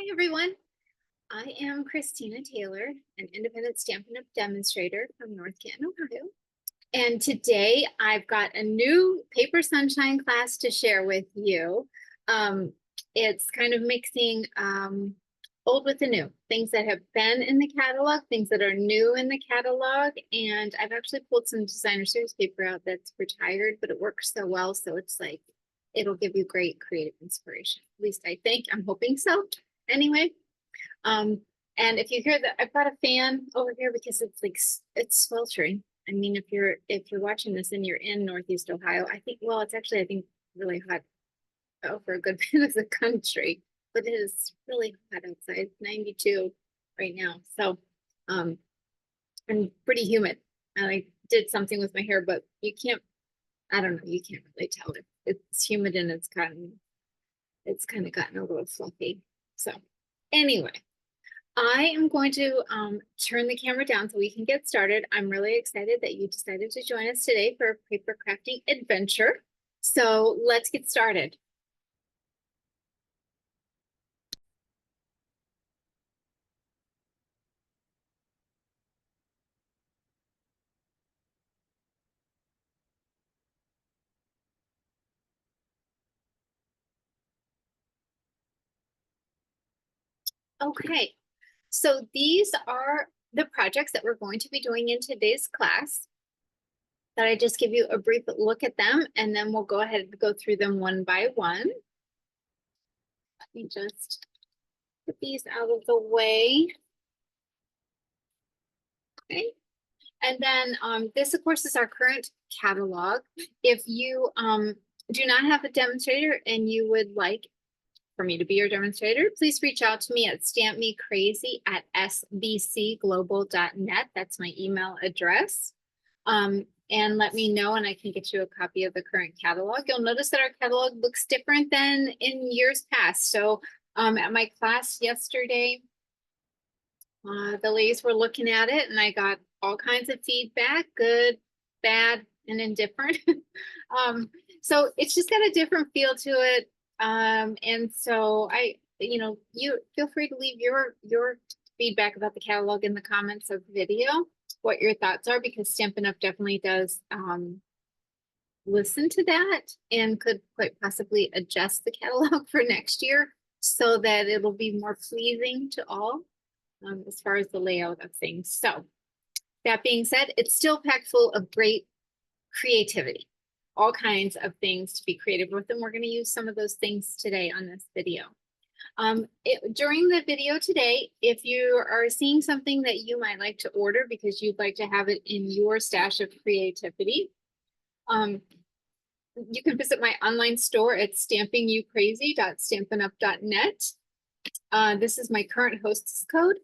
Hi, everyone. I am Christina Taylor, an independent Stampin' Up! Demonstrator from North Canton, Ohio. And today I've got a new Paper Sunshine class to share with you. It's kind of mixing old with the new, things that have been in the catalog, things that are new in the catalog. And I've actually pulled some designer series paper out that's retired, but it works so well. So it's like, it'll give you great creative inspiration. At least I think, I'm hoping so. Anyway, and if you hear that, I've got a fan over here because it's like it's sweltering. I mean, if you're watching this and you're in Northeast Ohio, I think, well, it's actually, I think, really hot for a good bit of the country, but it is really hot outside. It's 92 right now, so and pretty humid. I like did something with my hair, but you can't. I don't know. You can't really tell it. It's humid and it's kind of gotten a little fluffy. So anyway. I am going to turn the camera down so we can get started. I'm really excited that you decided to join us today for a paper crafting adventure. So let's get started. Okay, so these are the projects that we're going to be doing in today's class. That I just give you a brief look at them, and then we'll go ahead and go through them one by one. Let me just put these out of the way. Okay. And then this, of course, is our current catalog. If you do not have a demonstrator and you would like for me to be your demonstrator, please reach out to me at stampmecrazy@sbcglobal.net. That's my email address. And let me know and I can get you a copy of the current catalog. You'll notice that our catalog looks different than in years past. So at my class yesterday, the ladies were looking at it and I got all kinds of feedback, good, bad, and indifferent. So it's just got a different feel to it. And so you feel free to leave your feedback about the catalog in the comments of the video, what your thoughts are, because Stampin' Up! Definitely does listen to that and could quite possibly adjust the catalog for next year so that it'll be more pleasing to all. As far as the layout of things. So that being said, it's still packed full of great creativity, all kinds of things to be creative with, and we're going to use some of those things today on this video. During the video today, if you are seeing something that you might like to order because you'd like to have it in your stash of creativity, you can visit my online store at stampingyoucrazy.stampinup.net. This is my current hostess code,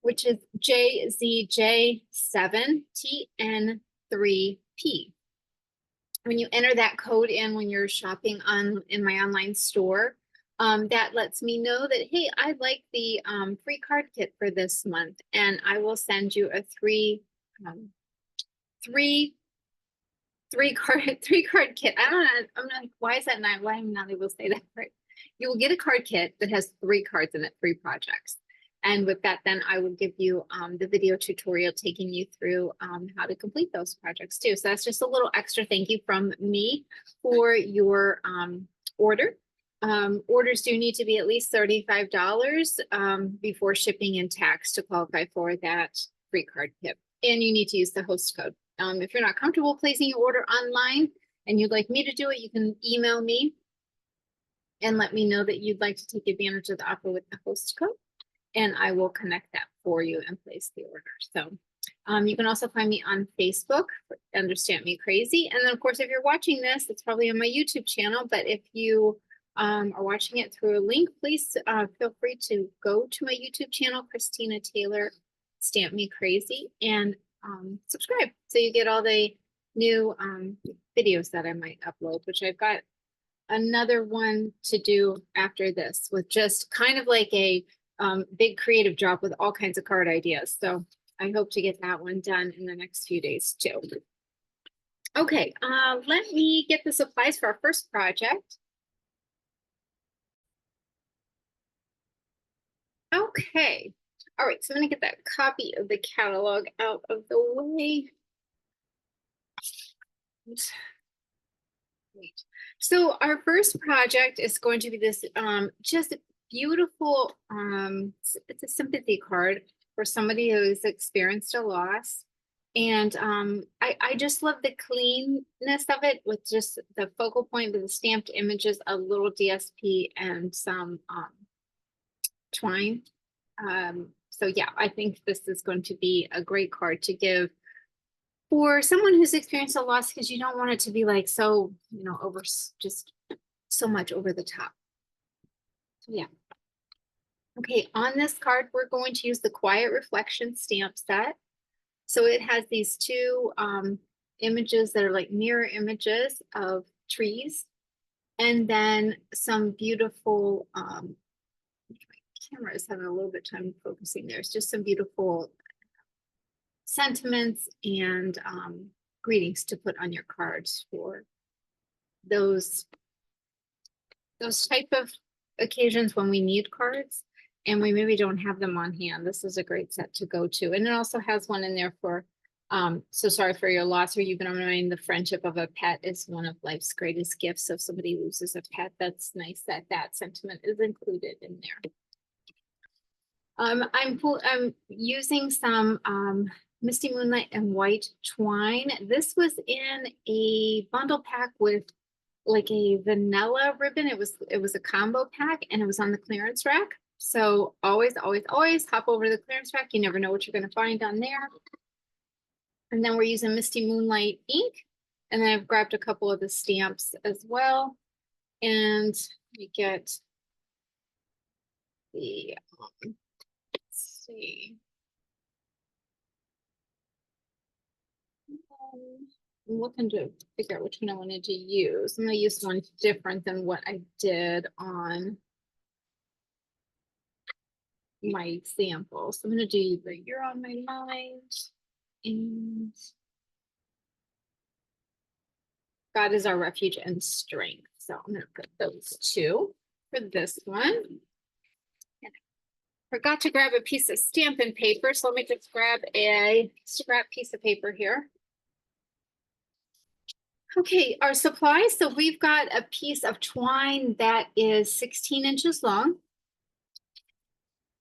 which is JZJ7TN3P. When you enter that code in when you're shopping in my online store, that lets me know that, hey, I'd like the free card kit for this month, and I will send you a three card kit. I don't know. I'm not. Why is that not? Why am I not able to say that right? You will get a card kit that has 3 cards in it, 3 projects. And with that, then I will give you the video tutorial taking you through how to complete those projects too. So that's just a little extra thank you from me for your order. Orders do need to be at least $35 before shipping and tax to qualify for that free card kit. And you need to use the host code. If you're not comfortable placing your order online and you'd like me to do it, you can email me and let me know that you'd like to take advantage of the offer with the host code, and I will connect that for you and place the order. So you can also find me on Facebook under Stamp Me Crazy. And then, of course, if you're watching this, it's probably on my YouTube channel. But if you are watching it through a link, please feel free to go to my YouTube channel, Christina Taylor Stamp Me Crazy, and subscribe so you get all the new videos that I might upload, which I've got another one to do after this with just kind of like a big creative drop with all kinds of card ideas. So I hope to get that one done in the next few days too. Okay, let me get the supplies for our first project. Okay. All right, so I'm gonna get that copy of the catalog out of the way. Great. So our first project is going to be this just beautiful it's a sympathy card for somebody who's experienced a loss. And I just love the cleanness of it with just the focal point with the stamped images, a little DSP and some twine. So yeah, I think this is going to be a great card to give for someone who's experienced a loss, because you don't want it to be like so, you know, over just so much over the top. So yeah. Okay, on this card, we're going to use the Quiet Reflection stamp set. So it has these two images that are like mirror images of trees, and then some beautiful camera is having a little bit of time focusing. There's just some beautiful sentiments and greetings to put on your cards for those type of occasions when we need cards and we maybe don't have them on hand. This is a great set to go to. And it also has one in there for so sorry for your loss, or you've been remembering the friendship of a pet is one of life's greatest gifts. So if somebody loses a pet, that's nice that that sentiment is included in there. I'm using some Misty Moonlight and white twine. This was in a bundle pack with like a vanilla ribbon. It was a combo pack and it was on the clearance rack. So always hop over to the clearance rack. You never know what you're going to find on there. And then we're using Misty Moonlight ink. And then I've grabbed a couple of the stamps as well. And we get the let's see. I'm looking to figure out which one I wanted to use. I'm going to use one different than what I did on my example. So I'm going to do the You're on My Mind and God is Our Refuge and Strength. So I'm going to put those two for this one. And I forgot to grab a piece of Stampin' paper. So let me just grab a scrap piece of paper here. Okay, our supplies. So we've got a piece of twine that is 16 inches long.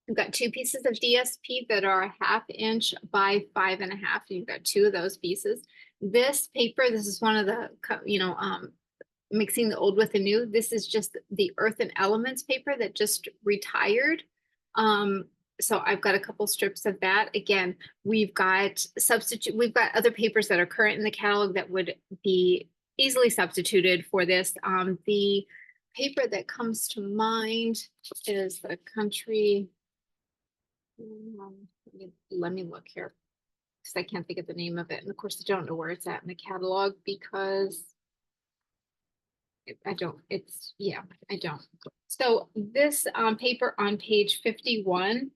We've got two pieces of DSP that are a 1/2 inch by 5.5. You've got two of those pieces. This paper, this is one of the, mixing the old with the new. This is just the Earth and Elements paper that just retired. So I've got a couple strips of that. Again, we've got other papers that are current in the catalog that would be easily substituted for this. The paper that comes to mind is the Country. Let me look here because I can't think of the name of it. And of course, I don't know where it's at in the catalog because I don't. So this paper on page 51,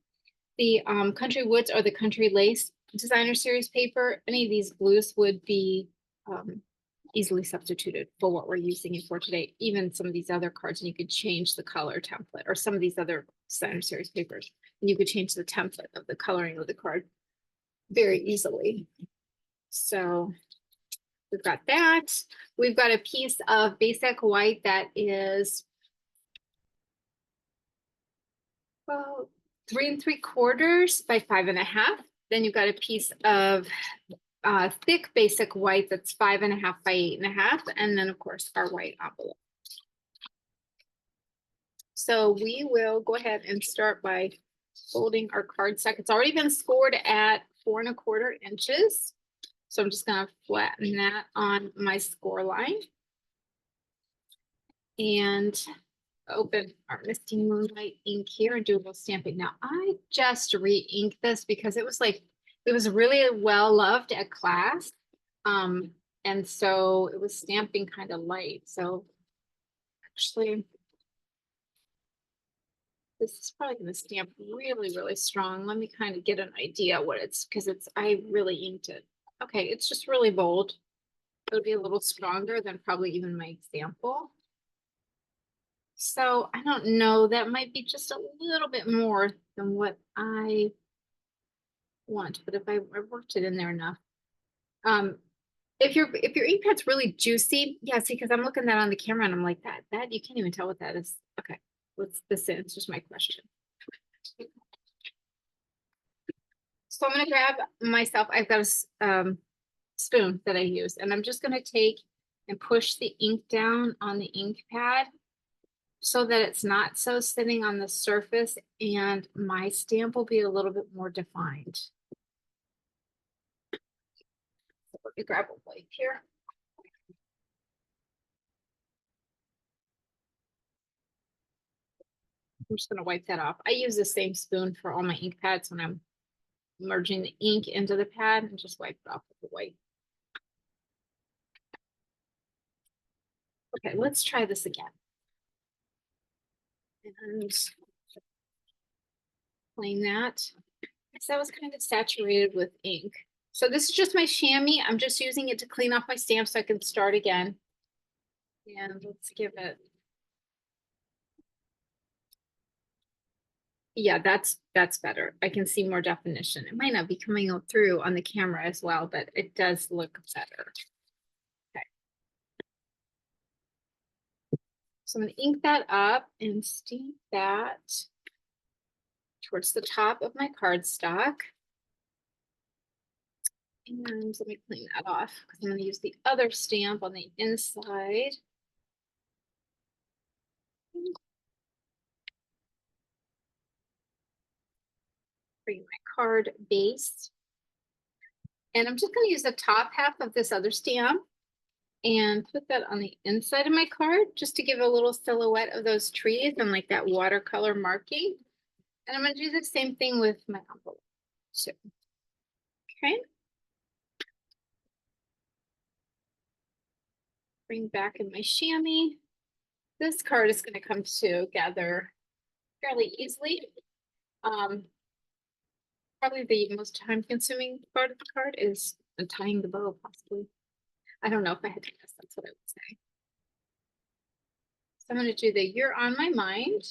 the Country Woods or the Country Lace Designer Series paper, any of these blues would be easily substituted for what we're using it for today. Even some of these other cards, and you could change the color template, or some of these other Designer Series papers, and you could change the template of the coloring of the card very easily. So we've got that. We've got a piece of basic white that is 3 3/4 by 5.5. Then you've got a piece of thick basic white that's 5.5 by 8.5. And then of course our white envelope. So we will go ahead and start by folding our card stack. It's already been scored at 4 1/4 inches. So I'm just going to flatten that on my score line. And open our Misty Moonlight ink here and do a little stamping. Now I just re-inked this because it was really well loved at class. And so it was stamping kind of light. So actually this is probably going to stamp really strong. Let me kind of get an idea what it's, because I really inked it. Okay, it's just really bold. It'll be a little stronger than probably even my example. So I don't know, that might be just a little bit more than what I want, but if I worked it in there enough. Um, if your ink pad's really juicy, yeah, see, because I'm looking that on the camera and I'm like, that you can't even tell what that is. Okay, what's this answers my question. So I'm gonna grab myself, I've got a spoon that I use, and I'm just gonna take and push the ink down on the ink pad so that it's not so sitting on the surface and my stamp will be a little bit more defined. So let me grab a wipe here. I'm just gonna wipe that off. I use the same spoon for all my ink pads when I'm merging the ink into the pad and just wipe it off with the wipe. Okay, let's try this again. And clean that. So that was kind of saturated with ink. So this is just my chamois. I'm just using it to clean off my stamp so I can start again. And let's give it. Yeah, that's better. I can see more definition. It might not be coming out through on the camera as well, but it does look better. Okay. So I'm going to ink that up and stamp that towards the top of my cardstock. And let me clean that off because I'm going to use the other stamp on the inside. Bring my card base. And I'm just going to use the top half of this other stamp and put that on the inside of my card just to give a little silhouette of those trees and like that watercolor marking. And I'm going to do the same thing with my envelope. So, okay. Bring back in my chamois. This card is going to come together fairly easily. Probably the most time consuming part of the card is tying the bow, possibly. I don't know if I had to guess, that's what I would say. So I'm going to do the You're on My Mind.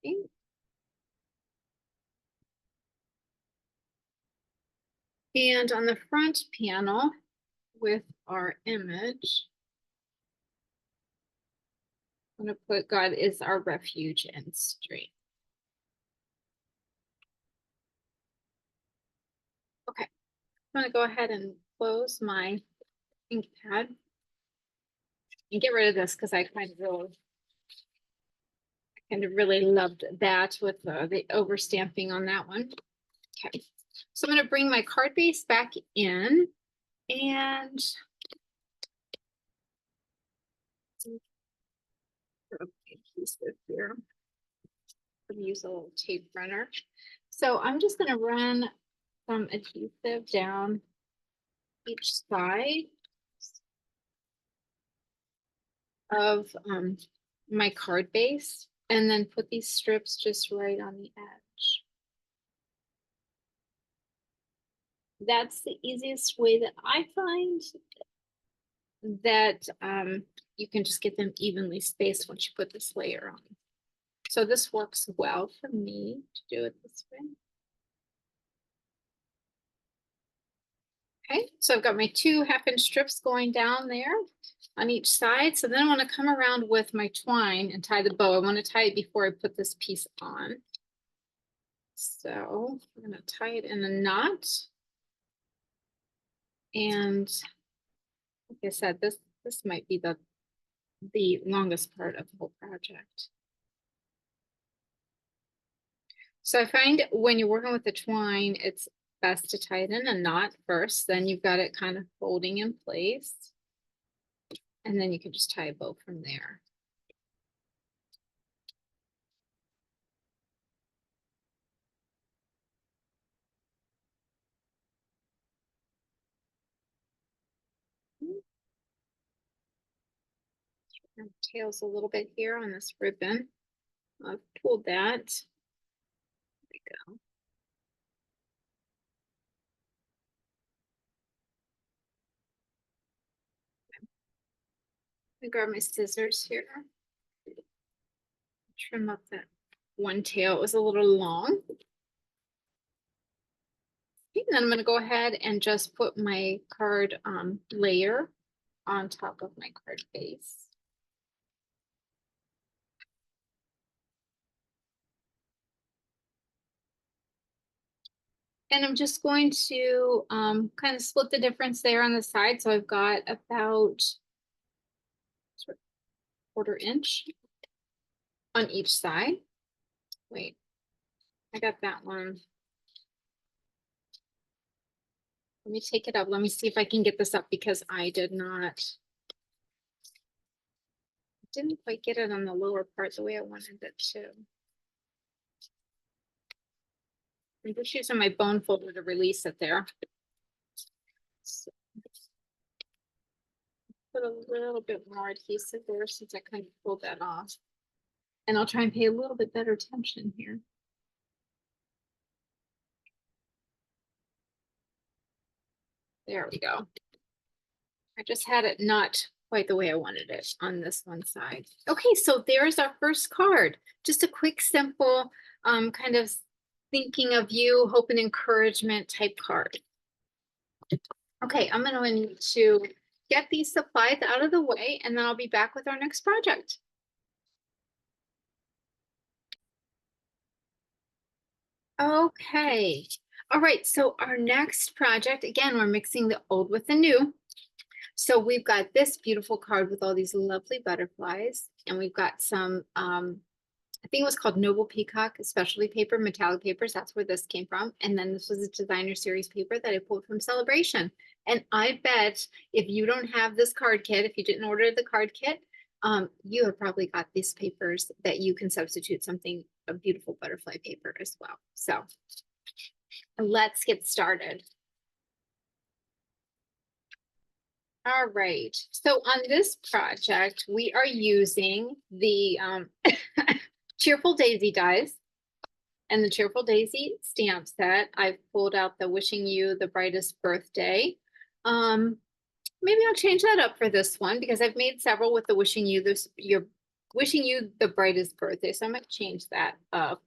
Okay. And on the front panel with our image, I'm going to put God is our refuge and strength. Okay, I'm going to go ahead and close my ink pad and get rid of this because I kind of really loved that with the overstamping on that one. Okay, so I'm going to bring my card base back in and here. Use a little tape runner. So I'm just going to run some adhesive down each side of my card base and then put these strips just right on the edge. That's the easiest way that I find that you can just get them evenly spaced once you put this layer on. So this works well for me to do it this way. Okay, so I've got my 2 half-inch strips going down there on each side. So then I want to come around with my twine and tie the bow. I want to tie it before I put this piece on. So I'm going to tie it in a knot. And like I said, this might be the longest part of the whole project. So I find when you're working with the twine, it's best to tie it in a knot first. Then you've got it kind of folding in place. And then you can just tie a bow from there. Tails a little bit here on this ribbon. I've pulled that. There we go. I'm me grab my scissors here. Trim up that one tail. It was a little long. Okay, and then I'm going to go ahead and just put my card layer on top of my card base. And I'm just going to kind of split the difference there on the side. So I've got about 1/4 inch on each side. Wait, I got that one. Let me take it up. Let me see if I can get this up because I didn't quite get it on the lower part the way I wanted it to. I'm just using my bone folder to release it there. So, put a little bit more adhesive there since I kind of pulled that off. And I'll try and pay a little bit better attention here. There we go. I just had it not quite the way I wanted it on this one side. Okay, so there's our first card. Just a quick, simple, kind of thinking of you, hope and encouragement type card. Okay, I'm going to get these supplies out of the way and then I'll be back with our next project. Okay, all right, so our next project, again, we're mixing the old with the new. So we've got this beautiful card with all these lovely butterflies, and we've got some, I think it was called Noble Peacock specialty paper, metallic papers. That's where this came from. And then this was a designer series paper that I pulled from Celebration. And I bet if you don't have this card kit, if you didn't order the card kit, you have probably got these papers that you can substitute something, a beautiful butterfly paper as well. So let's get started. All right, so on this project, we are using the Cheerful Daisy dies and the Cheerful Daisy stamp set. I've pulled out the Wishing You the Brightest Birthday. Maybe I'll change that up for this one because I've made several with the Wishing You the Brightest Birthday, so I might change that up.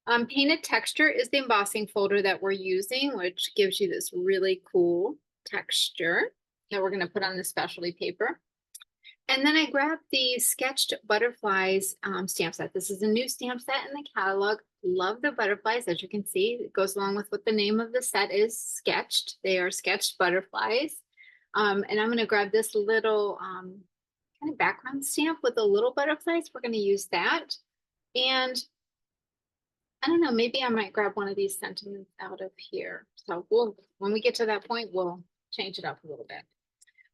Painted Texture is the embossing folder that we're using, which gives you this really cool texture that we're going to put on the specialty paper. And then I grabbed the Sketched Butterflies stamp set. This is a new stamp set in the catalog. Love the butterflies. As you can see, it goes along with what the name of the set is, Sketched. They are Sketched Butterflies. And I'm going to grab this little kind of background stamp with the little butterflies. We're going to use that. And I don't know, maybe I might grab one of these sentiments out of here. So when we get to that point, we'll change it up a little bit.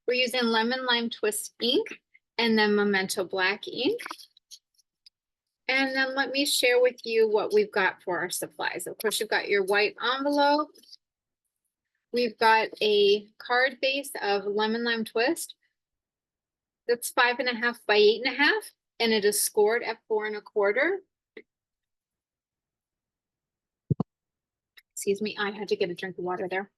We're using Lemon Lime Twist ink and then Memento Black ink. And then let me share with you what we've got for our supplies. Of course, you've got your white envelope. We've got a card base of Lemon Lime Twist. That's 5.5 by 8.5, and it is scored at 4 1/4. Excuse me, I had to get a drink of water there.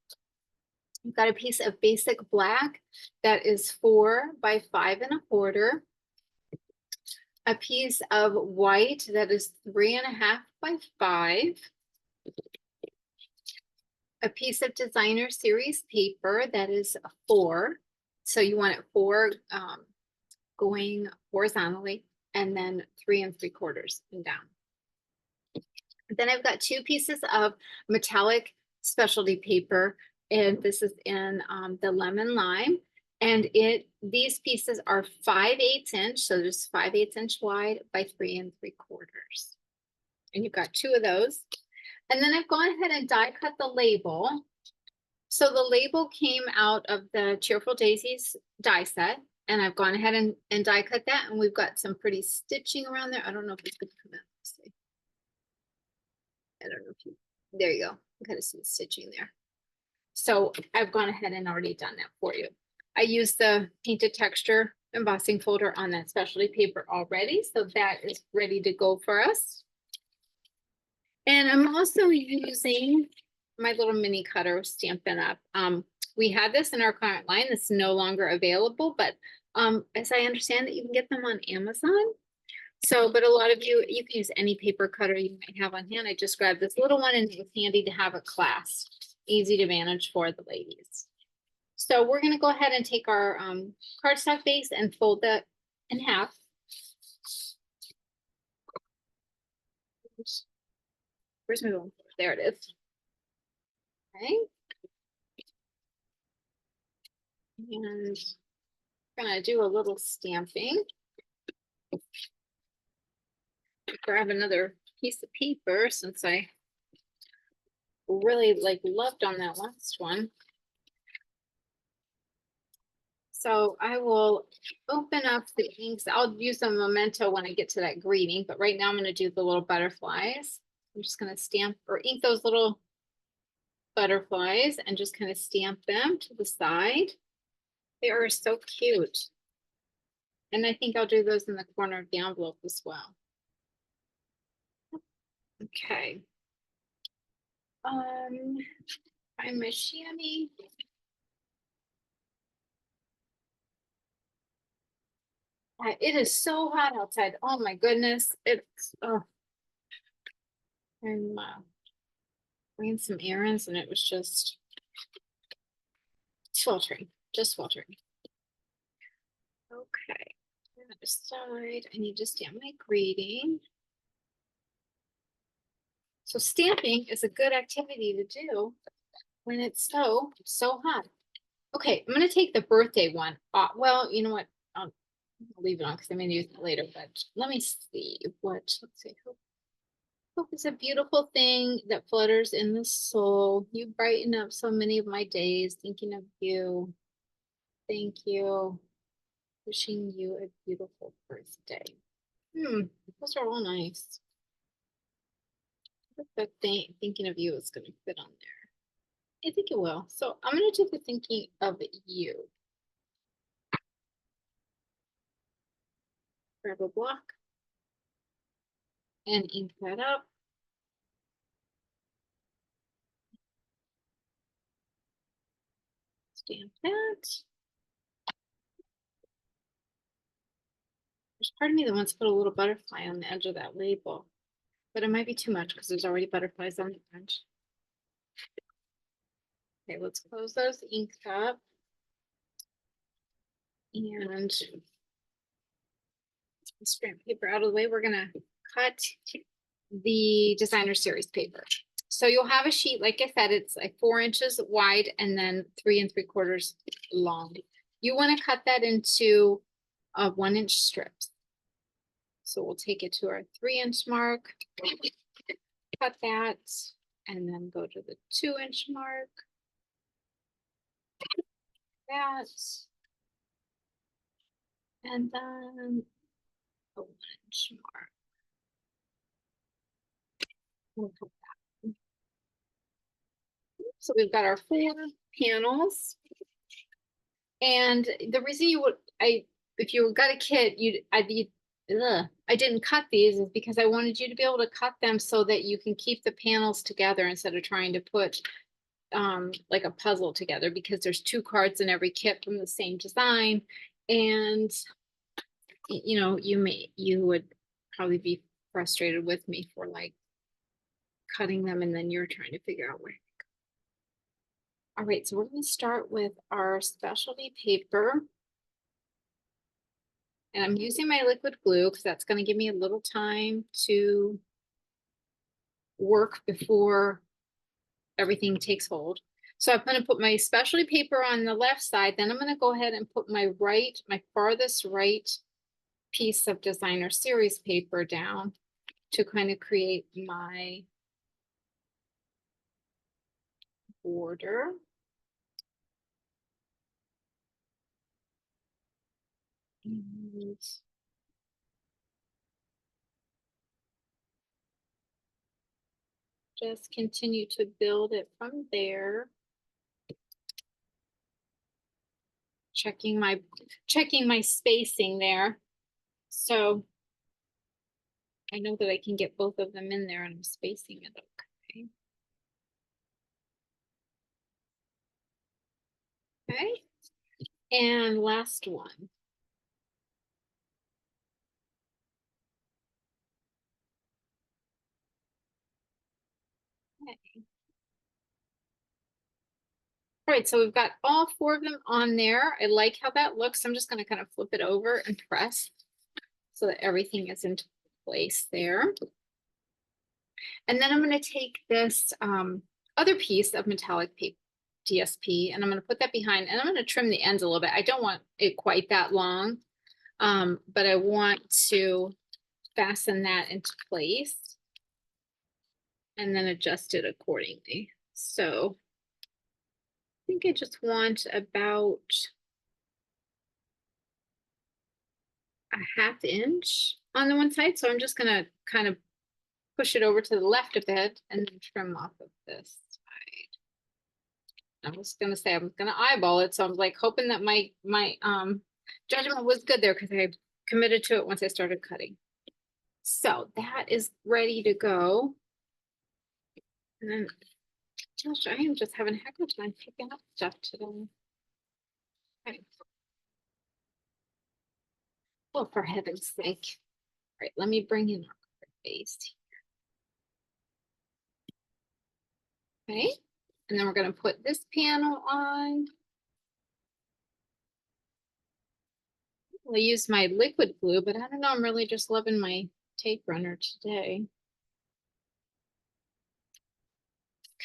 We've got a piece of basic black that is 4 by 5 1/4. A piece of white that is 3.5 by 5. A piece of designer series paper that is 4. So you want it 4 going horizontally and then 3 3/4 and down. Then I've got 2 pieces of metallic specialty paper, and this is in the Lemon Lime. And these pieces are 5/8 inch, so there's 5/8 inch wide by 3 3/4. And you've got 2 of those. And then I've gone ahead and die cut the label. So the label came out of the Cheerful Daisies die set, and I've gone ahead and die cut that, and we've got some pretty stitching around there. I don't know if it's going to come out. Let's see. I don't know if you, there you go. You kind of see the stitching there. So I've gone ahead and already done that for you. I used the Painted Texture embossing folder on that specialty paper already, so that is ready to go for us. And I'm also using my little mini cutter Stampin' Up. we had this in our current line that's no longer available, but as I understand that you can get them on Amazon. So, but a lot of you can use any paper cutter you might have on hand. I just grabbed this little one and it was handy to have a class, easy to manage for the ladies. So we're gonna go ahead and take our cardstock base and fold that in half. Where's my bone? There it is. Okay. And I'm gonna do a little stamping. Grab another piece of paper since I really loved on that last one. So I will open up the inks. I'll use a memento when I get to that greeting, but right now I'm going to do the little butterflies. I'm just going to stamp or ink those little butterflies and just kind of stamp them to the side. They are so cute. And I think I'll do those in the corner of the envelope as well. Okay. Find my chamois. It is so hot outside. Oh my goodness. It's I'm ran some errands and it was just sweltering, just sweltering. Okay. Side, I need to stamp my greeting. So stamping is a good activity to do when it's so hot. Okay, I'm gonna take the birthday one. Well, you know what? I'll leave it on because I'm gonna use it later. But let me see let's see. Hope is a beautiful thing that flutters in the soul. You brighten up so many of my days. Thinking of you. Thank you. Wishing you a beautiful birthday. Those are all nice. But thinking of you is going to fit on there. I think it will. So I'm going to do the thinking of you. Grab a block and ink that up. Stamp that. There's part of me that wants to put a little butterfly on the edge of that label, but it might be too much because there's already butterflies on the edge. Okay, let's close those inks up. And strand paper out of the way. We're gonna cut the designer series paper. So you'll have a sheet, like I said, it's like 4 inches wide and then 3 3/4 long. You want to cut that into 1-inch strips. So we'll take it to our 3-inch mark, cut that, and then go to the 2-inch mark. That. And then a 1-inch mark. We'll cut that. So we've got our 4 panels. And the reason you would, if you got a kit, I didn't cut these is because I wanted you to be able to cut them so that you can keep the panels together instead of trying to put like a puzzle together, because there's 2 cards in every kit from the same design. And you know, you would probably be frustrated with me for like cutting them and then you're trying to figure out where. All right, so we're going to start with our specialty paper. And I'm using my liquid glue because that's going to give me a little time to work before everything takes hold. So I'm going to put my specialty paper on the left side. Then I'm going to go ahead and put my farthest right piece of designer series paper down to kind of create my border. And just continue to build it from there. Checking my spacing there. So I know that I can get both of them in there and I'm spacing it okay. And last one. Okay. All right, so we've got all 4 of them on there. I like how that looks. I'm just going to kind of flip it over and press so that everything is into place there. And then I'm going to take this other piece of metallic paper, DSP, and I'm going to put that behind, and I'm going to trim the ends a little bit. I don't want it quite that long, but I want to fasten that into place and then adjust it accordingly. So I think I just want about a 1/2 inch on the one side. So I'm just gonna kind of push it over to the left a bit and then trim off of this side. I was gonna say I'm gonna eyeball it, so I'm like hoping that my judgment was good there because I committed to it once I started cutting. So that is ready to go. And then, gosh, I am just having a heck of a time picking up stuff today. Okay. Well, for heaven's sake. All right, let me bring in our base. Okay, and then we're going to put this panel on. I'll use my liquid glue, but I don't know, I'm really just loving my tape runner today.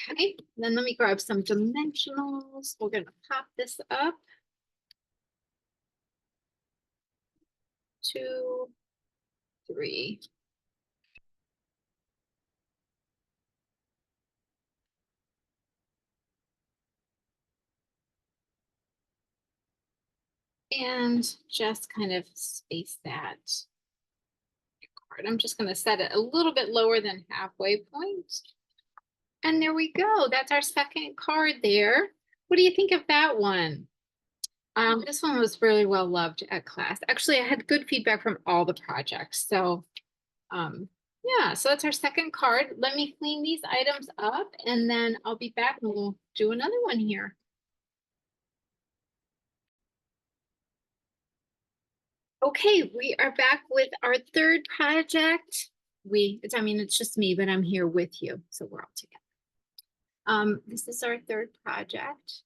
Okay, then let me grab some dimensionals. We're going to pop this up. 2, 3. And just kind of space that card. I'm just going to set it a little bit lower than halfway point. And there we go. That's our second card there. What do you think of that one? This one was really well loved at class. Actually, I had good feedback from all the projects. So yeah, so that's our second card. Let me clean these items up and then I'll be back and we'll do another one here. Okay, we are back with our third project. It's just me, but I'm here with you, so we're all together. This is our third project.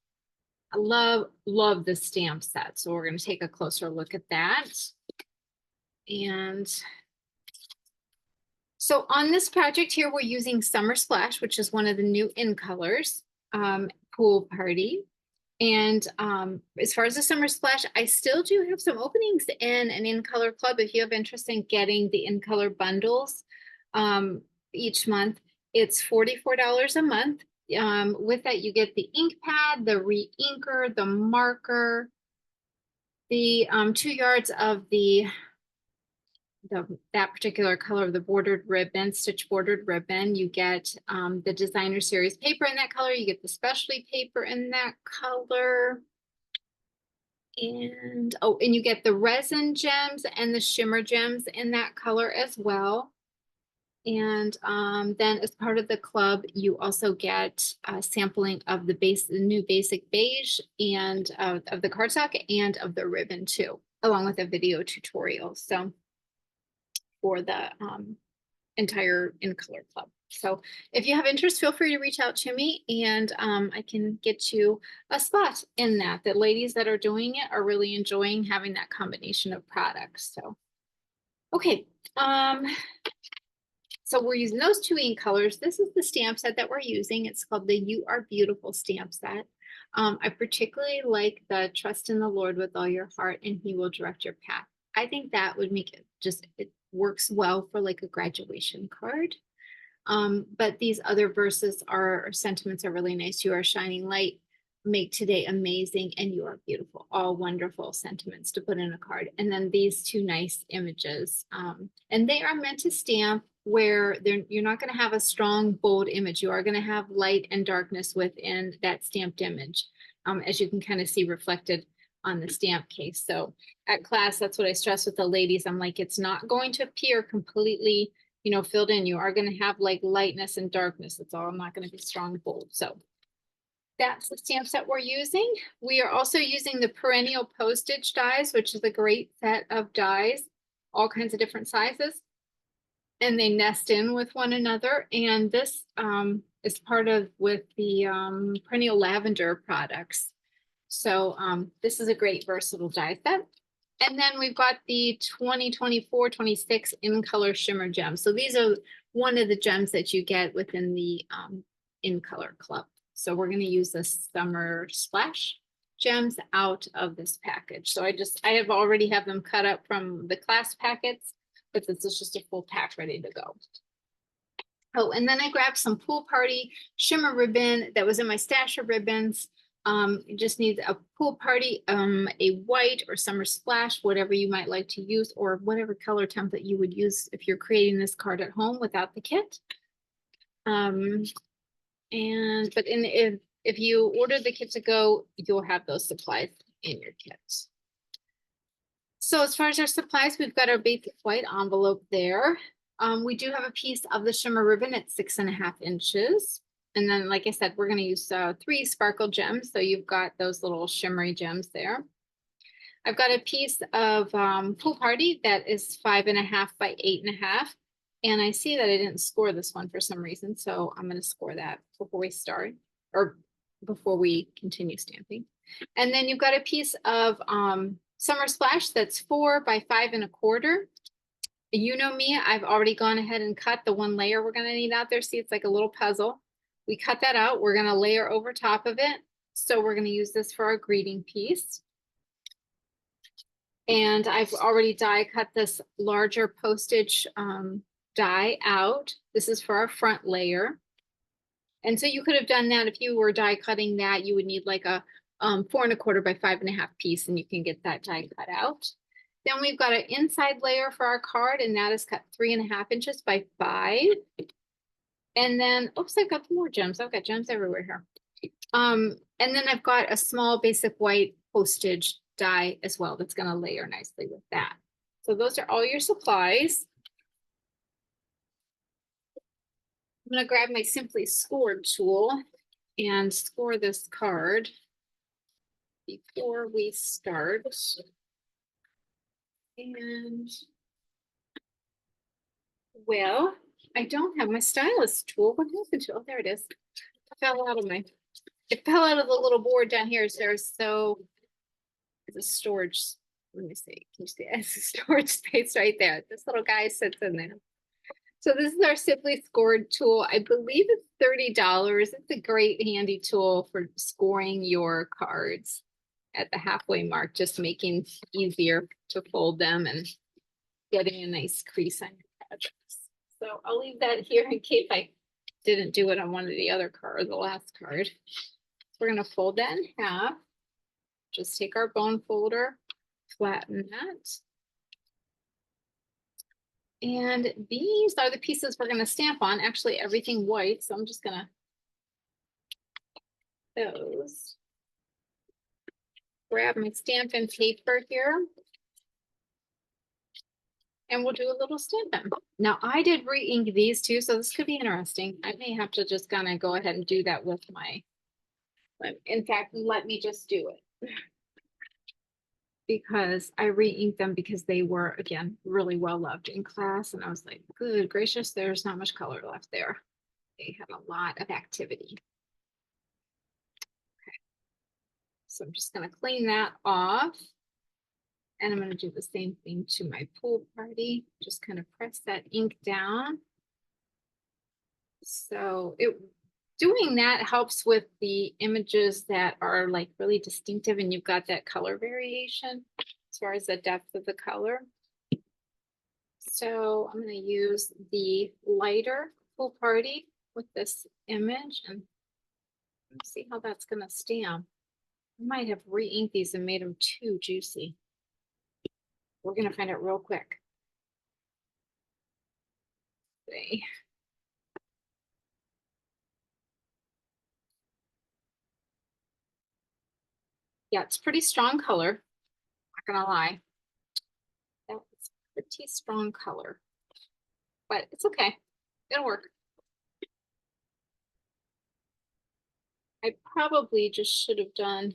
I love the stamp set, so we're going to take a closer look at that. And so on this project here, we're using Summer Splash, which is one of the new in colors, Pool Party. And as far as the Summer Splash, I still do have some openings in an in color club. If you have interest in getting the in color bundles each month, it's $44 a month. With that, you get the ink pad, the re-inker, the marker, the 2 yards of that particular color of the bordered ribbon, stitch bordered ribbon. You get the designer series paper in that color. You get the specialty paper in that color. And you get the resin gems and the shimmer gems in that color as well. And then as part of the club, you also get sampling of the new basic beige and of the cardstock and of the ribbon too, along with a video tutorial. So for the entire in color club. So if you have interest, feel free to reach out to me and I can get you a spot in that. The ladies that are doing it are really enjoying having that combination of products. So, okay. So we're using those 2 ink colors. This is the stamp set that we're using. It's called the You Are Beautiful stamp set. I particularly like the Trust in the Lord with all your heart and he will direct your path. I think that would make it works well for like a graduation card. But these other verses or sentiments are really nice. You are shining light, make today amazing, and you are beautiful. All wonderful sentiments to put in a card. And then these 2 nice images. And they are meant to stamp where you're not going to have a strong, bold image. You are going to have light and darkness within that stamped image, as you can kind of see reflected on the stamp case. So at class, that's what I stress with the ladies. I'm like, it's not going to appear completely, filled in. You are going to have like lightness and darkness. It's all not going to be strong, bold. So that's the stamps that we're using. We are also using the perennial postage dies, which is a great set of dies, all kinds of different sizes. And they nest in with one another. And this is part of with the perennial lavender products. So this is a great versatile die set. And then we've got the 2024-26 in color shimmer gems. So these are one of the gems that you get within the in color club. So we're going to use the summer splash gems out of this package. So I have already have them cut up from the class packets, but this is just a full pack ready to go. Oh, and then I grabbed some pool party shimmer ribbon that was in my stash of ribbons. You just need a pool party, a white or summer splash, whatever you might like to use, or whatever color template you would use if you're creating this card at home without the kit. If you order the kit to go, you'll have those supplies in your kit. So as far as our supplies, we've got our basic white envelope there. We do have a piece of the shimmer ribbon at 6.5 inches. And then, like I said, we're going to use 3 sparkle gems. So you've got those little shimmery gems there. I've got a piece of pool party that is 5.5 by 8.5. And I see that I didn't score this one for some reason. So I'm going to score that before we start or before we continue stamping. And then you've got a piece of summer splash that's 4 by 5.25. You know me, I've already gone ahead and cut the one layer we're going to need out there. See, it's like a little puzzle. We cut that out. We're going to layer over top of it. So we're going to use this for our greeting piece. And I've already die cut this larger postage die out. This is for our front layer. And so you could have done that if you were die cutting that, you would need like a 4.25 by 5.5 piece, and you can get that die cut out. Then we've got an inside layer for our card, and that is cut 3.5 inches by 5. And then, oops, I've got more gems. I've got gems everywhere here. And then I've got a small basic white postage die as well that's going to layer nicely with that. So those are all your supplies. I'm going to grab my Simply Scored tool and score this card before we start. And well, I don't have my stylus tool. What happened to it? Oh, there it is. It fell out of the little board down here. So it's a storage. Let me see. Can you see? It's a storage space right there. This little guy sits in there. So this is our Simply Scored tool. I believe it's $30. It's a great handy tool for scoring your cards at the halfway mark, just making it easier to fold them and getting a nice crease on your projects. So I'll leave that here in case I didn't do it on one of the other cards, the last card. So we're going to fold that in half. Just take our bone folder, flatten that. And these are the pieces we're going to stamp on. Actually, everything white. So I'm just going to those. Grab my stamping paper here. And we'll do a little stamping. Now, I did re-ink these too, so this could be interesting. I may have to just kind of go ahead and do that with my, in fact, let me just do it. Because I re-inked them because they were, again, really well loved in class. And I was like, good gracious, there's not much color left there. They have a lot of activity. Okay. So I'm just going to clean that off. And I'm going to do the same thing to my pool party. Just kind of press that ink down. So doing that helps with the images that are like really distinctive and you've got that color variation as far as the depth of the color. So I'm going to use the lighter pool party with this image and see how that's going to stamp. I might have re-inked these and made them too juicy. We're going to find out real quick. See. Yeah, it's pretty strong color. Not gonna lie. That's pretty strong color. But it's okay. It'll work. I probably just should have done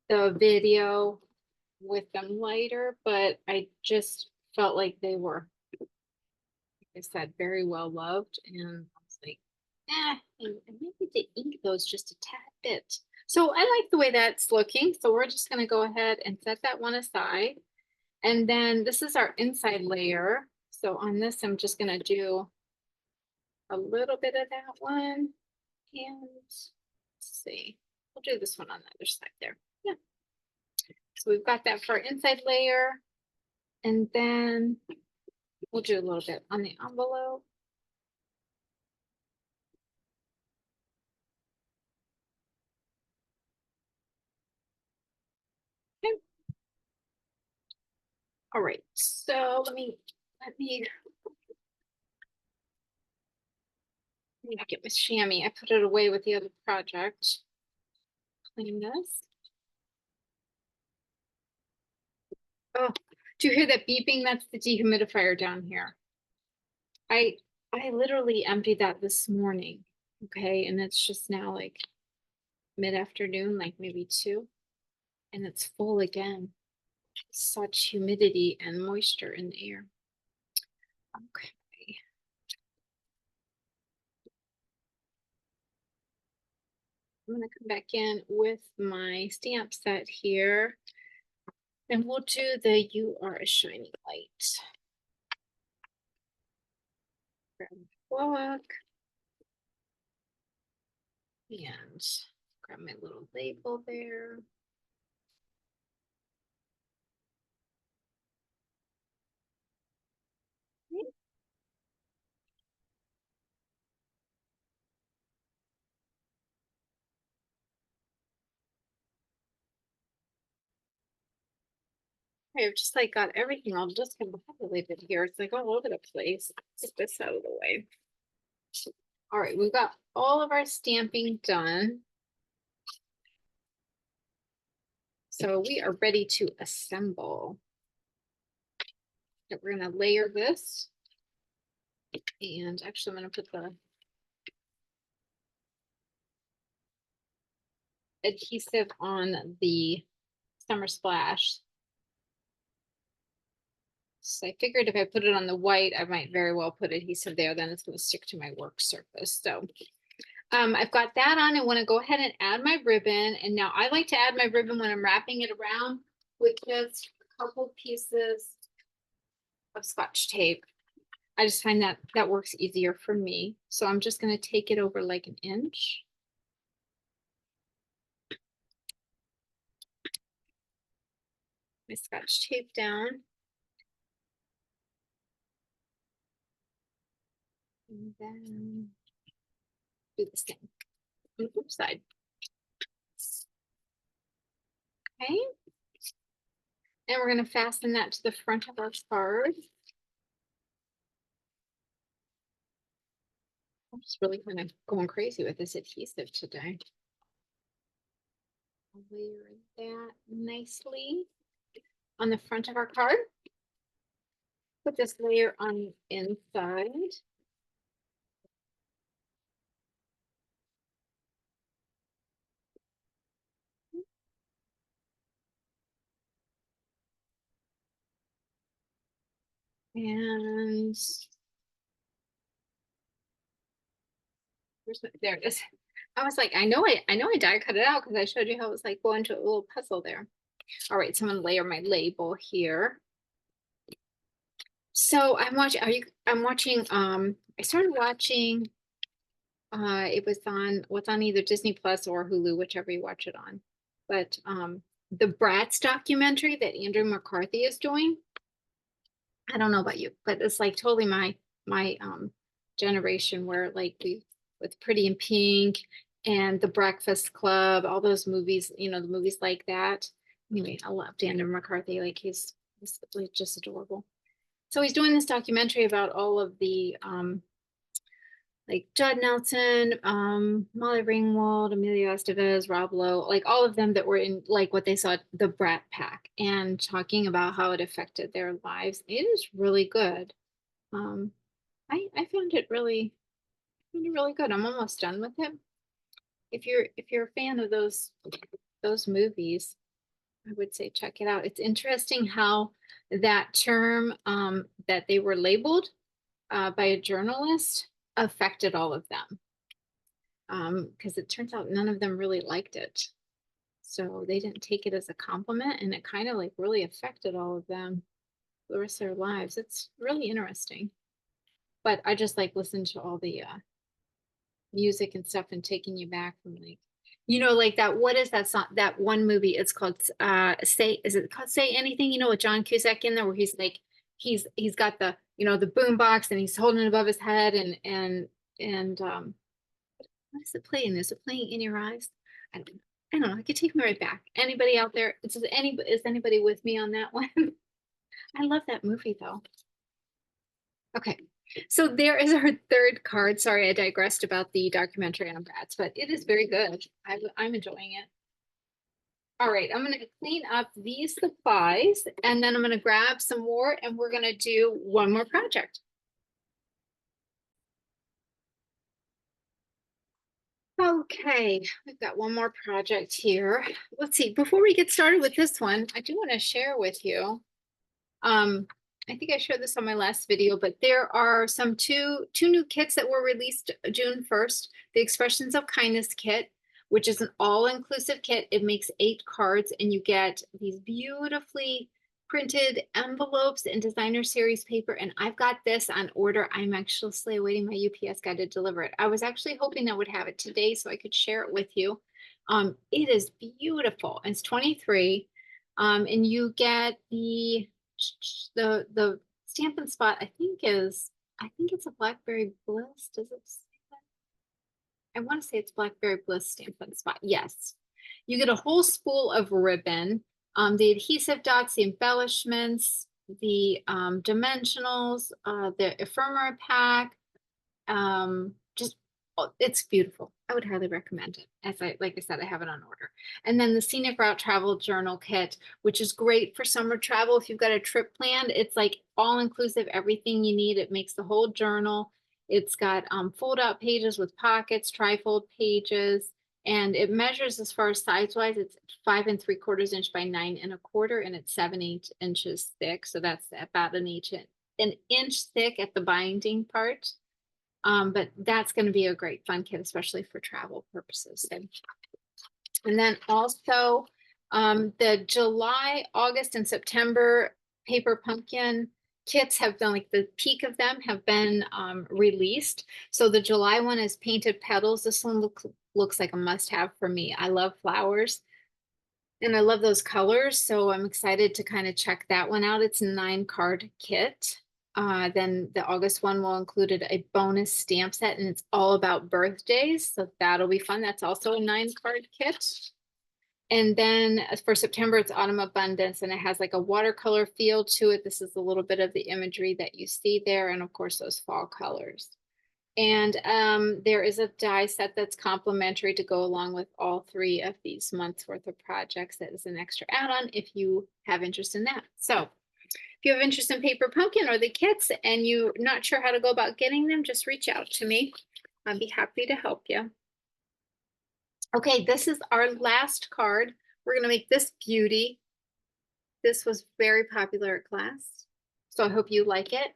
the video with them lighter, but I just felt like they were, like I said, very well loved, and I was like, and maybe to ink those just a tad bit. So I like the way that's looking. So we're just gonna go ahead and set that one aside. And then this is our inside layer. So on this, I'm just gonna do a little bit of that one. And let's see, we'll do this one on the other side there. Yeah. So we've got that for our inside layer. And then we'll do a little bit on the envelope. Okay. All right, so let me get my chamois. I put it away with the other project. Clean this. Oh, do you hear that beeping? That's the dehumidifier down here. I I literally emptied that this morning. Okay, and it's just now like mid-afternoon, like maybe 2, and it's full again. Such humidity and moisture in the air. Okay. I'm gonna come back in with my stamp set here, and we'll do the "You Are a Shining Light." Grab my book and grab my little label there. I've just like got everything all discombobulated here. It's like all over the place. Get this out of the way. All right, we've got all of our stamping done. So we are ready to assemble. We're gonna layer this. And actually I'm gonna put the adhesive on the Summer Splash. So I figured if I put it on the white, I might very well put adhesive there, then it's going to stick to my work surface. So I've got that on. I want to go ahead and add my ribbon. And now I like to add my ribbon when I'm wrapping it around with just a couple pieces of Scotch tape. I just find that that works easier for me. So I'm just going to take it over like an inch. My Scotch tape down. And then do the same on the flip side. Okay. And we're going to fasten that to the front of our card. I'm just really kind of going crazy with this adhesive today. I'll layer that nicely on the front of our card. Put this layer on the inside. And there it is. I was like, I know I die cut it out because I showed you how it was like going to a little puzzle there. All right, so I'm gonna layer my label here. So I'm watching, I started watching, it was on, what's on either Disney Plus or Hulu, whichever you watch it on. But the Bratz documentary that Andrew McCarthy is doing, I don't know about you, but it's like totally my generation where like we with Pretty in Pink and The Breakfast Club, all those movies, you know, the movies like that. Anyway, I love Andrew McCarthy. Like he's like just adorable. So he's doing this documentary about all of the like Judd Nelson, Molly Ringwald, Emilio Estevez, Rob Lowe, like all of them that were in like what they saw the Brat Pack and talking about how it affected their lives. It is really good. I found it really good. I'm almost done with it. if you're a fan of those movies, I would say check it out. It's interesting how that term that they were labeled by a journalist affected all of them. Because it turns out none of them really liked it. So they didn't take it as a compliment, and it kind of like really affected all of them for the rest of their lives. It's really interesting. But I just like listen to all the music and stuff and taking you back from like, like that, what is that song, that one movie, it's called is it called Say Anything, with John Cusack in there, where he's like, he's got the, the boom box and he's holding it above his head and what is it playing? Is it playing In Your Eyes? I don't know. I could take me right back. Anybody out there? Is anybody with me on that one? I love that movie though. Okay. So there is our third card. Sorry, I digressed about the documentary on bats, but it is very good. I'm enjoying it. All right, I'm going to clean up these supplies and then I'm going to grab some more and we're going to do one more project. Okay, we've got one more project here. Let's see, before we get started with this one, I do want to share with you. I think I shared this on my last video, but there are two new kits that were released June 1st. The Expressions of Kindness kit, which is an all-inclusive kit. It makes 8 cards and you get these beautifully printed envelopes and designer series paper. And I've got this on order. I'm actually awaiting my UPS guy to deliver it. I was actually hoping I would have it today so I could share it with you. It is beautiful. It's 23. And you get the Stampin' Spot, I think it's a Blackberry Bliss. Does it say that? I want to say it's Blackberry Bliss Stampin' Spot. Yes. You get a whole spool of ribbon, the adhesive dots, the embellishments, the dimensionals, the ephemera pack, just it's beautiful. I would highly recommend it. Like I said, I have it on order. And then the Scenic Route Travel Journal Kit, which is great for summer travel. If you've got a trip planned, it's like all inclusive, everything you need. It makes the whole journal. It's got fold out pages with pockets, trifold pages, and it measures as far as size wise. It's 5 3/4 inch by 9 1/4, and it's 7/8 inches thick. So that's about an inch thick at the binding part. But that's going to be a great fun kit, especially for travel purposes. And then also the July, August, and September paper pumpkin kits have been, like the peak of them have been released. So the July one is Painted Petals. This one looks like a must-have for me. I love flowers and I love those colors. So I'm excited to kind of check that one out. It's a 9-card kit. Then the August one will include a bonus stamp set and it's all about birthdays. So that'll be fun. That's also a 9-card kit. And then for September, it's Autumn Abundance and it has like a watercolor feel to it. This is a little bit of the imagery that you see there. And of course, those fall colors. And there is a die set that's complimentary to go along with all 3 of these months worth of projects. That is an extra add-on if you have interest in that. So if you have interest in Paper Pumpkin or the kits and you're not sure how to go about getting them, just reach out to me. I'd be happy to help you. Okay, this is our last card. We're going to make this beauty. This was very popular at class, so I hope you like it.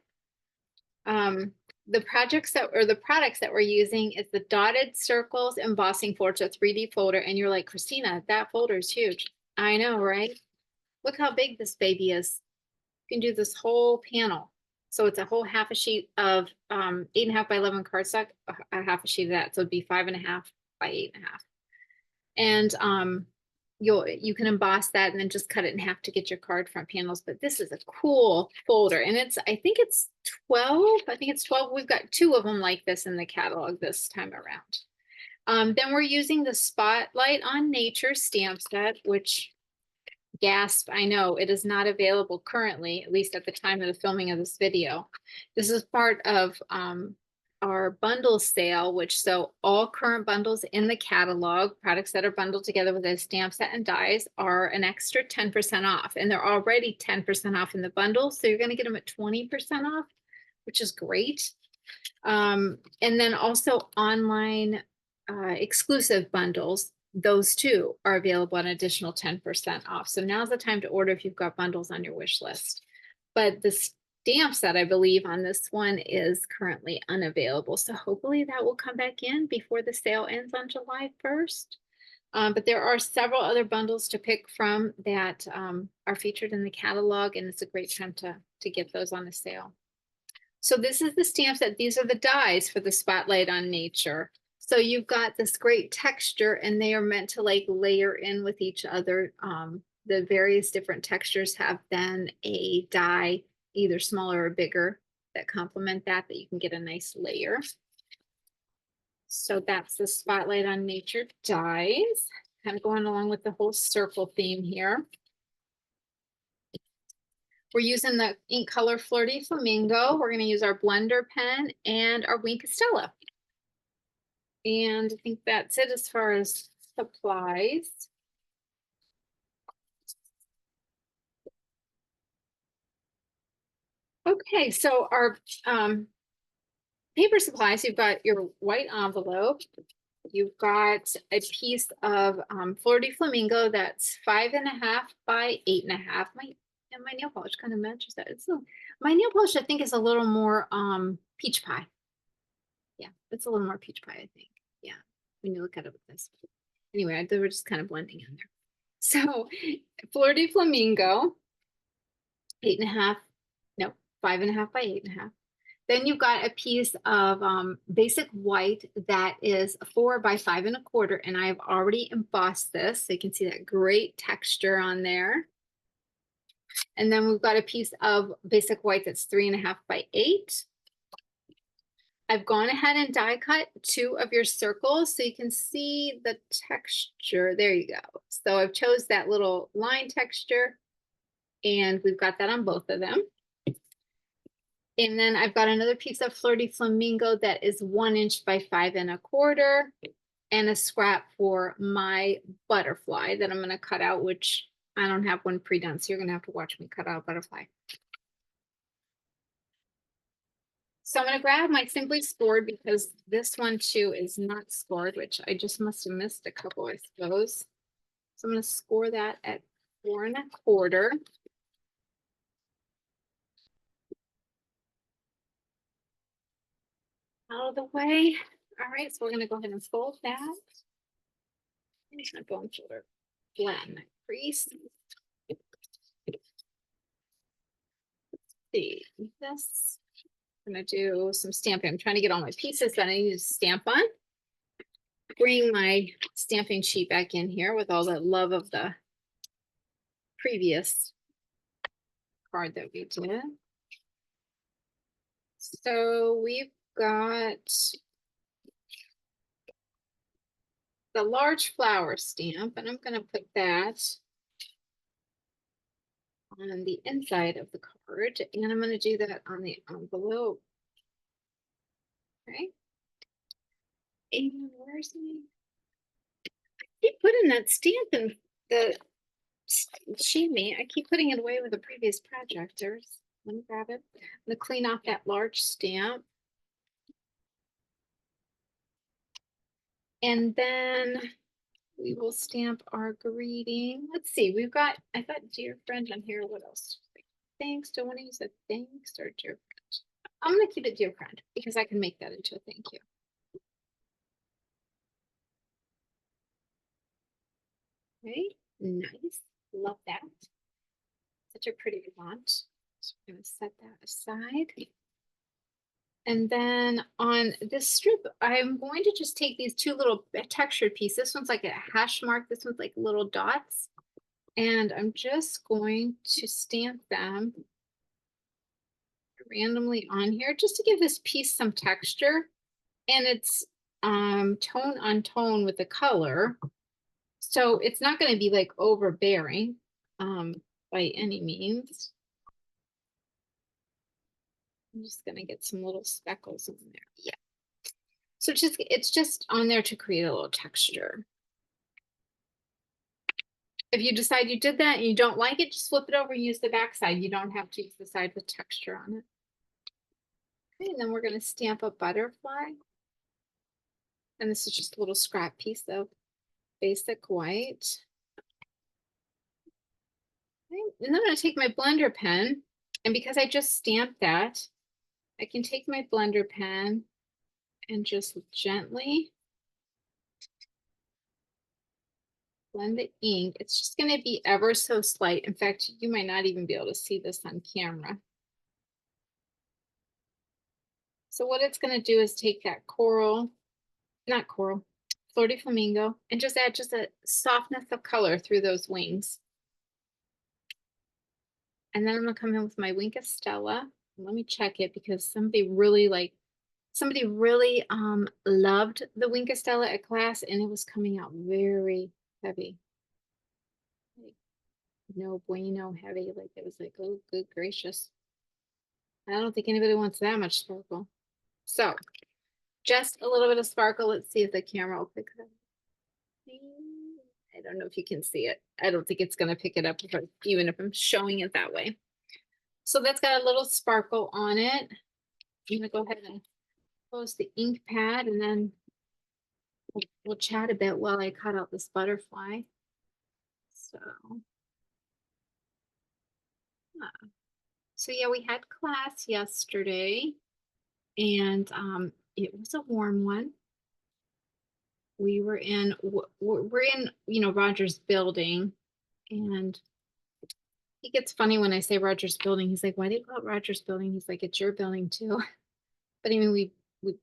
The products that we're using is the Dotted Circles embossing folder, it's a 3D folder, and you're like, Christina, that folder is huge. I know, right? Look how big this baby is. You can do this whole panel. So it's a whole half a sheet of 8.5 by 11 cardstock, a half a sheet of that. So it'd be 5.5 by 8.5. And you can emboss that and then just cut it in half to get your card front panels. But this is a cool folder, and I think it's 12. I think it's 12. We've got 2 of them like this in the catalog this time around. Then we're using the Spotlight on Nature stamp set, which, gasp, I know it is not available currently, at least at the time of the filming of this video. This is part of our bundle sale, so all current bundles in the catalog, products that are bundled together with a stamp set and dies, are an extra 10% off, and they're already 10% off in the bundle. So you're going to get them at 20% off, which is great. And then also online exclusive bundles, those too are available at an additional 10% off. So now's the time to order if you've got bundles on your wish list. But the stamp set, I believe, on this one is currently unavailable. So hopefully that will come back in before the sale ends on July 1st. But there are several other bundles to pick from that are featured in the catalog, and it's a great time to get those on the sale. So this is the stamp set. These are the dies for the Spotlight on Nature. So you've got this great texture, and they are meant to like layer in with each other. The various different textures have then a die, either smaller or bigger, that complement that you can get a nice layer. So that's the Spotlight on Nature dies, kind of going along with the whole circle theme here. We're using the ink color Flirty Flamingo. We're going to use our blender pen and our Wink Estella. And I think that's it as far as supplies. Okay, so our paper supplies, you've got your white envelope. You've got a piece of Flirty Flamingo that's 5.5 by 8.5. My nail polish kind of matches that. My nail polish, I think, is a little more peach pie. Yeah, it's a little more peach pie, I think. Yeah, when you look at it with this. Anyway, they were just kind of blending in there. So Flirty Flamingo, 8.5, no, 5.5 by 8.5. Then you've got a piece of basic white that is 4 by 5.25, and I've already embossed this, so you can see that great texture on there. And then we've got a piece of basic white that's 3.5 by 8. I've gone ahead and die cut 2 of your circles so you can see the texture. There you go. So I've chose that little line texture, and we've got that on both of them. And then I've got another piece of Flirty Flamingo that is 1 inch by 5.25, and a scrap for my butterfly that I'm going to cut out, which I don't have one pre-done, so you're going to have to watch me cut out a butterfly. So I'm going to grab my Simply Scored, because this one too is not scored, which I just must have missed a couple, I suppose. So I'm going to score that at 4.25. Out of the way. All right, so we're going to go ahead and fold that. Here's my bone folder. Flatten that crease. Let's see this. I'm going to do some stamping. I'm trying to get all my pieces that I need to stamp on. Bring my stamping sheet back in here with all the love of the previous card that we did. So we've got the large flower stamp, and I'm going to put that on the inside of the card, and I'm going to do that on the envelope. Okay. And where's my? I keep putting that stamp in the. Shame me. I keep putting it away with the previous project. Let me grab it. I'm going to clean off that large stamp. And then we will stamp our greeting. Let's see, I got dear friend on here. What else? Thanks. Do I want to use a thanks or dear friend? I'm going to keep it dear friend because I can make that into a thank you. Okay, nice. Love that. Such a pretty font. So I'm going to set that aside. And then on this strip, I'm going to just take these 2 little textured pieces. This one's like a hash mark. This one's like little dots. And I'm just going to stamp them randomly on here just to give this piece some texture. And it's tone on tone with the color. So it's not going to be like overbearing by any means. I'm just going to get some little speckles in there. Yeah. So it's just on there to create a little texture. If you decide you did that and you don't like it, just flip it over and use the back side. You don't have to use the side with texture on it. Okay, and then we're going to stamp a butterfly. And this is just a little scrap piece of basic white. Okay. And then I'm gonna take my blender pen, and because I just stamped that, I can take my blender pen and just gently blend the ink. It's just going to be ever so slight. In fact, you might not even be able to see this on camera. So what it's going to do is take that not coral, fleur de flamingo, and just add just a softness of color through those wings. And then I'm going to come in with my Wink of Stella. Let me check it because somebody really loved the Wink of Stella at class, and it was coming out very heavy. Like, no bueno heavy. Like it was like, oh, good gracious. I don't think anybody wants that much sparkle. So just a little bit of sparkle. Let's see if the camera will pick it up. I don't know if you can see it. I don't think it's going to pick it up even if I'm showing it that way. So that's got a little sparkle on it. I'm going to go ahead and close the ink pad, and then we'll chat a bit while I cut out this butterfly. So, so yeah, we had class yesterday, and it was a warm one. We're in Roger's building, and he gets funny when I say Roger's building. He's like, why do you call it Roger's building? He's like, it's your building too. But I mean, we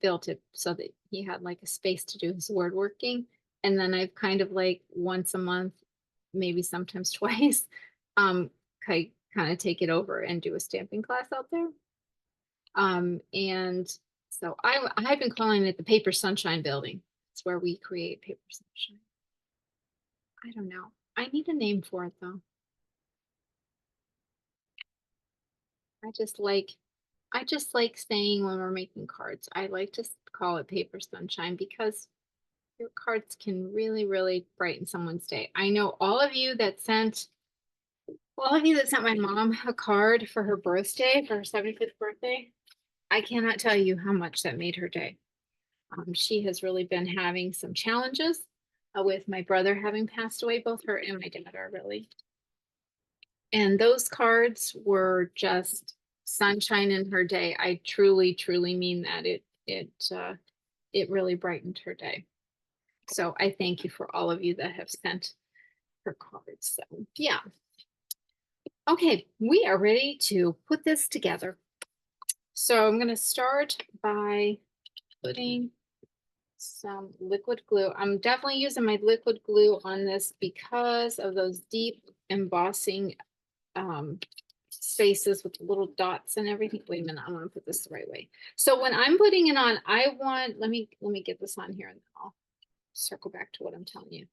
built it so that he had like a space to do his word working. And then I've kind of like once a month, maybe sometimes twice, kind of take it over and do a stamping class out there. And so I've been calling it the Paper Sunshine Building. It's where we create paper sunshine. I don't know. I need a name for it though. I just like saying when we're making cards, I like to call it Paper Sunshine because your cards can really, really brighten someone's day. I know all of you that sent my mom a card for her birthday, for her 75th birthday. I cannot tell you how much that made her day. She has really been having some challenges with my brother having passed away. Both her and my dad are really. And those cards were just sunshine in her day. I truly, truly mean that. It really brightened her day. So I thank you for all of you that have sent her cards. So yeah. Okay, we are ready to put this together. So I'm going to start by putting some liquid glue. I'm definitely using my liquid glue on this because of those deep embossing spaces with little dots and everything. Wait a minute, I want to put this the right way. So when I'm putting it on, let me get this on here and then I'll circle back to what I'm telling you.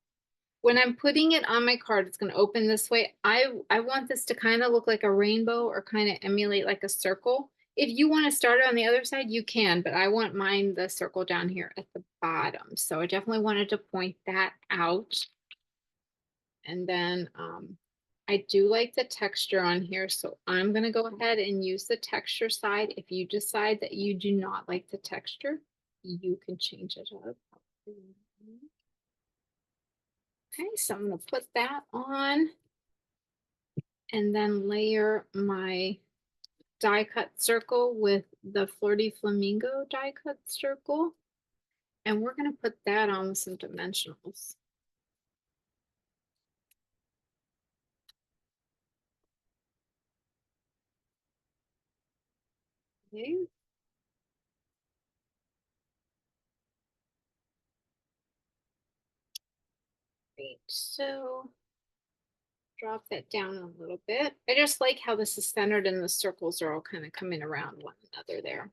When I'm putting it on my card, it's going to open this way. I want this to kind of look like a rainbow or kind of emulate like a circle. If you want to start it on the other side, you can, but I want mine the circle down here at the bottom. So I definitely wanted to point that out. And then I do like the texture on here, so I'm going to go ahead and use the texture side. If you decide that you do not like the texture, you can change it up. Okay, so I'm going to put that on and then layer my die cut circle with the Fleur de Flamingo die cut circle. And we're going to put that on with some dimensionals. Okay. Great, so drop that down a little bit. I just like how this is centered and the circles are all kind of coming around one another there.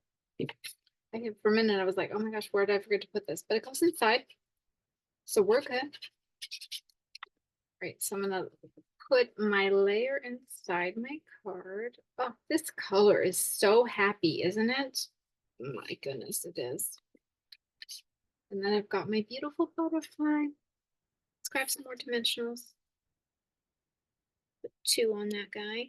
For a minute, I was like, oh my gosh, where did I forget to put this? But it goes inside. So we're good. Right, so I'm gonna put my layer inside my card. Oh, this color is so happy, isn't it? My goodness, it is. And then I've got my beautiful butterfly. Let's grab some more dimensionals. Put 2 on that guy.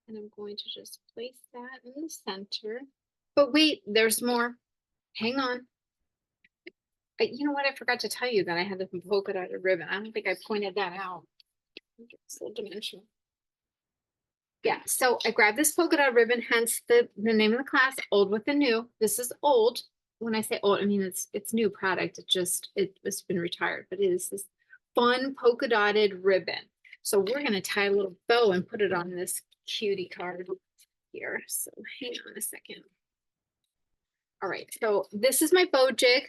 And I'm going to just place that in the center. But wait, there's more. Hang on. You know what? I forgot to tell you that I had the polka dotted ribbon. I don't think I pointed that out. It's a little dimensional. Yeah, so I grabbed this polka dot ribbon, hence the name of the class, Old with the New. This is old. When I say old, I mean it's new product. It's been retired, but it is this fun polka dotted ribbon. So we're gonna tie a little bow and put it on this cutie card here. So hang on a second. All right, so this is my bow jig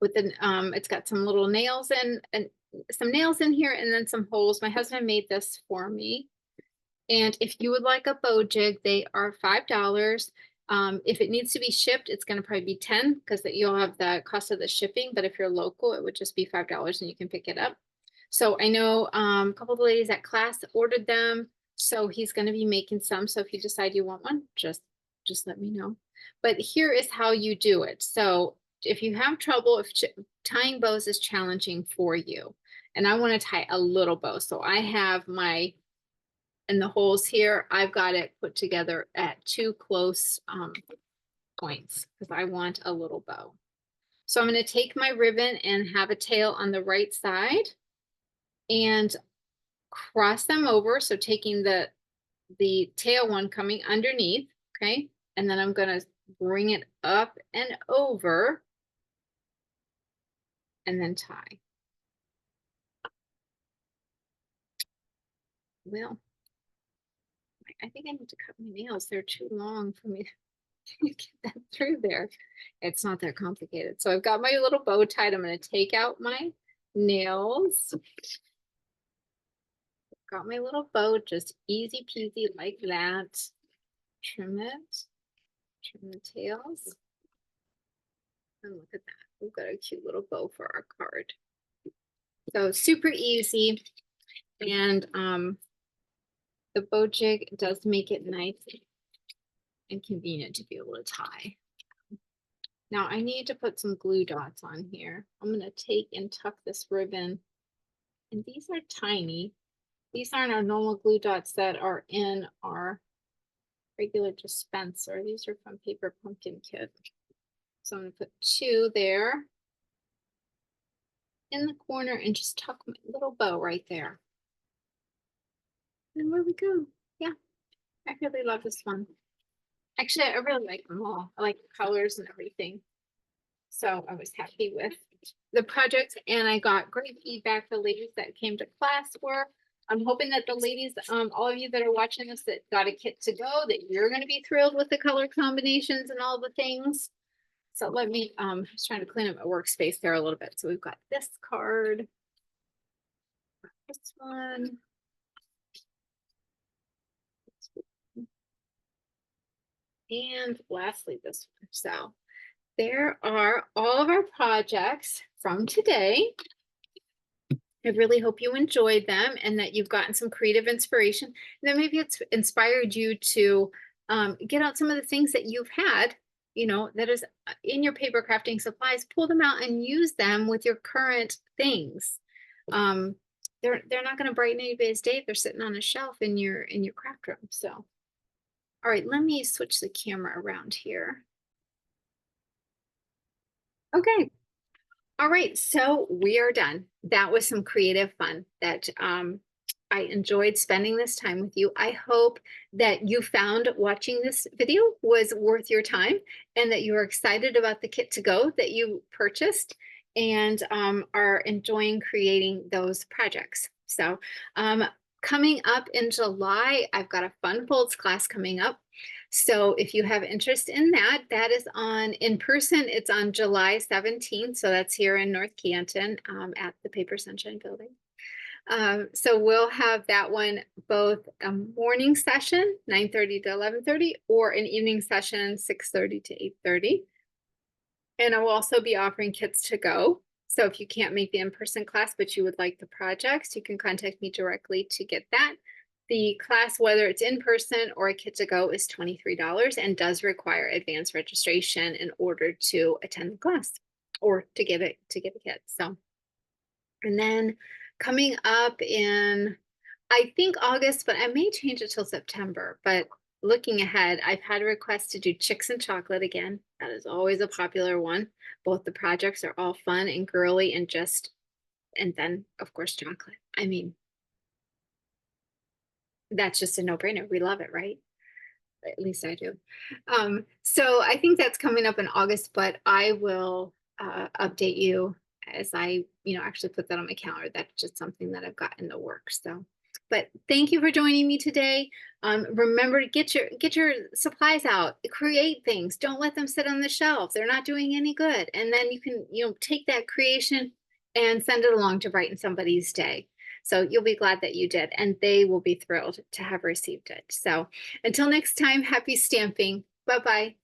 with an it's got some little nails in and some nails in here and then some holes. My husband made this for me. And if you would like a bow jig, they are $5. If it needs to be shipped, it's going to probably be 10 because you'll have the cost of the shipping. But if you're local, it would just be $5 and you can pick it up. So I know a couple of the ladies at class ordered them. So he's going to be making some. So if you decide you want one, just let me know. But here is how you do it. So if you have trouble, if tying bows is challenging for you, and I want to tie a little bow. So I have my and the holes here, I've got it put together at two close points because I want a little bow. So I'm going to take my ribbon and have a tail on the right side and cross them over. So taking the tail one coming underneath, okay? And then I'm going to bring it up and over and then tie. Well, I think I need to cut my nails. They're too long for me to get that through there. It's not that complicated. So I've got my little bow tied. I'm going to take out my nails. Got my little bow, just easy peasy like that. Trim it. Trim the tails. And look at that. We've got a cute little bow for our card. So super easy. And the bow jig does make it nice and convenient to be able to tie. Now I need to put some glue dots on here. I'm going to take and tuck this ribbon. And these are tiny. These aren't our normal glue dots that are in our regular dispenser. These are from Paper Pumpkin Kit. So I'm going to put two there in the corner and just tuck my little bow right there. And there we go. Yeah, I really love this one. Actually, I really like them all. I like the colors and everything. So I was happy with the project and I got great feedback. The ladies that came to class were. I'm hoping that the ladies, all of you that are watching this that got a kit to go, that you're going to be thrilled with the color combinations and all the things. So let me, I was trying to clean up my workspace there a little bit. So we've got this card, this one. And lastly, this one. So there are all of our projects from today. I really hope you enjoyed them and that you've gotten some creative inspiration. And that maybe it's inspired you to get out some of the things that you've had, you know, that is in your paper crafting supplies, pull them out and use them with your current things. They're not going to brighten anybody's day if they're sitting on a shelf in your craft room. So, all right, let me switch the camera around here. Okay. All right, so we are done. That was some creative fun that I enjoyed spending this time with you. I hope that you found watching this video was worth your time and that you are excited about the kit to go that you purchased and are enjoying creating those projects. So coming up in July, I've got a Fun Folds class coming up. So if you have interest in that, that is in person. It's on July 17th. So that's here in North Canton at the Paper Sunshine Building. So we'll have that one both a morning session, 9:30 to 11:30, or an evening session, 6:30 to 8:30. And I will also be offering kits to go. So if you can't make the in-person class, but you would like the projects, you can contact me directly to get that. The class, whether it's in person or a kit to go, is $23 and does require advanced registration in order to attend the class or to get a kit. So, and then coming up in, I think August, but I may change it till September, but looking ahead, I've had a request to do chicks and chocolate again. That is always a popular one. Both the projects are all fun and girly and just, and then of course chocolate. I mean, that's just a no-brainer. We love it, right? At least I do. So I think that's coming up in August, but I will update you as I, actually put that on my calendar. That's just something that I've got in the works. So, but thank you for joining me today. Remember to get your supplies out, create things. Don't let them sit on the shelf. They're not doing any good. And then you can, take that creation and send it along to brighten somebody's day. So you'll be glad that you did, and they will be thrilled to have received it. So until next time, happy stamping. Bye-bye.